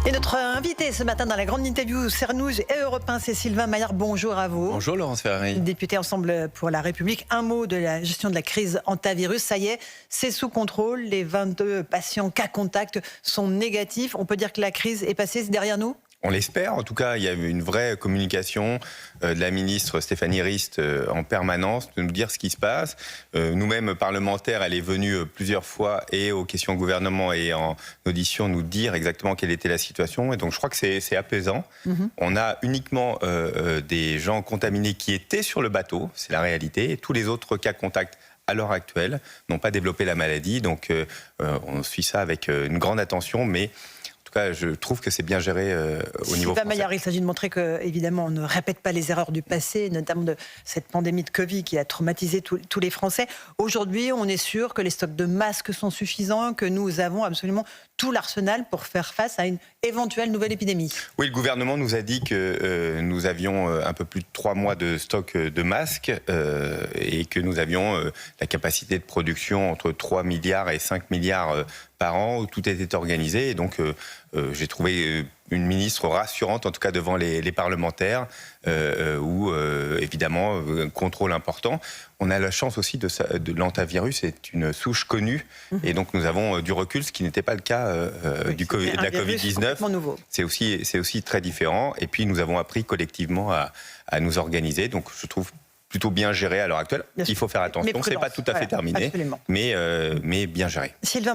Et notre invité ce matin dans la grande interview CNews et Europe 1, c'est Sylvain Maillard. Bonjour à vous. Bonjour Laurence Ferrari. Député Ensemble pour la République. Un mot de la gestion de la crise hantavirus. Ça y est, c'est sous contrôle. Les 22 patients cas contact sont négatifs. On peut dire que la crise est passée, c'est derrière nous ? On l'espère. En tout cas, il y a eu une vraie communication de la ministre Stéphanie Rist en permanence de nous dire ce qui se passe. Nous-mêmes, parlementaires, elle est venue plusieurs fois et aux questions au gouvernement et en audition nous dire exactement quelle était la situation. Et donc, je crois que c'est apaisant. On a uniquement des gens contaminés qui étaient sur le bateau, c'est la réalité. Et tous les autres cas contacts à l'heure actuelle n'ont pas développé la maladie. Donc, on suit ça avec une grande attention, mais en tout cas, je trouve que c'est bien géré au niveau français. Maillard, il s'agit de montrer que, évidemment, on ne répète pas les erreurs du passé, notamment de cette pandémie de Covid qui a traumatisé tous les Français. Aujourd'hui, on est sûr que les stocks de masques sont suffisants, que nous avons absolument tout l'arsenal pour faire face à une éventuelle nouvelle épidémie. Oui, le gouvernement nous a dit que nous avions un peu plus de 3 mois de stock de masques et que nous avions la capacité de production entre 3 milliards et 5 milliards par an, où tout était organisé. Et donc, j'ai trouvé une ministre rassurante, en tout cas devant les parlementaires, où, évidemment, un contrôle important. On a la chance aussi de l'hantavirus, c'est une souche connue, et donc nous avons du recul, ce qui n'était pas le cas de la Covid-19. C'est aussi très différent, et puis nous avons appris collectivement à nous organiser, donc je trouve plutôt bien géré à l'heure actuelle. Il faut faire attention, c'est pas tout à fait terminé, mais bien géré. Sylvain